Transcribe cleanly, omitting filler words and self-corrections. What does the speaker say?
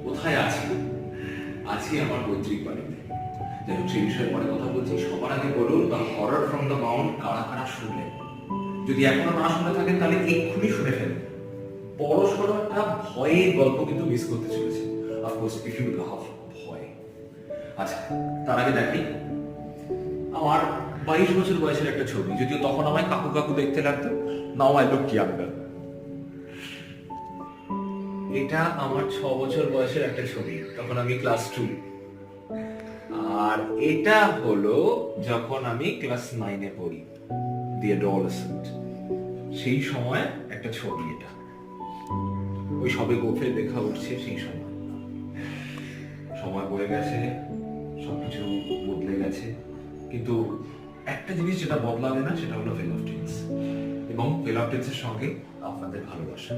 কোথায় আছি? আছি আমার পৈতৃক বাড়িতে। যাই হোক, সেই বিষয়ে পরে কথা বলছি। সবার আগে বলুন, the horror from the Mount কারা কারা শুনলেন? যদি এখনো না শুনে থাকেন তাহলে এক্ষুনি শুনে ফেলুন। বড় সড়ো একটা ভয়ের গল্প কিন্তু মিস করতে চলেছে। অফকোর্স ইফ ইউ লাভ ভয়। আচ্ছা, তার আগে দেখি আমার 22 বছর বয়সের একটা ছবি, যদিও তখন আমায় কাকু কাকু দেখতে লাগতো। Now I look younger. এটা আমার 6 বছর বয়সের একটা ছবি, তখন আমি ক্লাস 2। আর এটা হলো যখন আমি ক্লাস 9-এ পড়ি, দি অ্যাডোলেসেন্ট। সেই সময় একটা ছবি এটা। ওই সবে গোফের দেখা উঠছে সেই সময়। সময় বয়ে গেছে, সবকিছু বদলে গেছে, কিন্তু একটা জিনিস যেটা বদলাবে না সেটা হলো ভেলভ টেন্স, এবং ভেলভ টেন্সের সঙ্গে আপনাদের ভালোবাসা।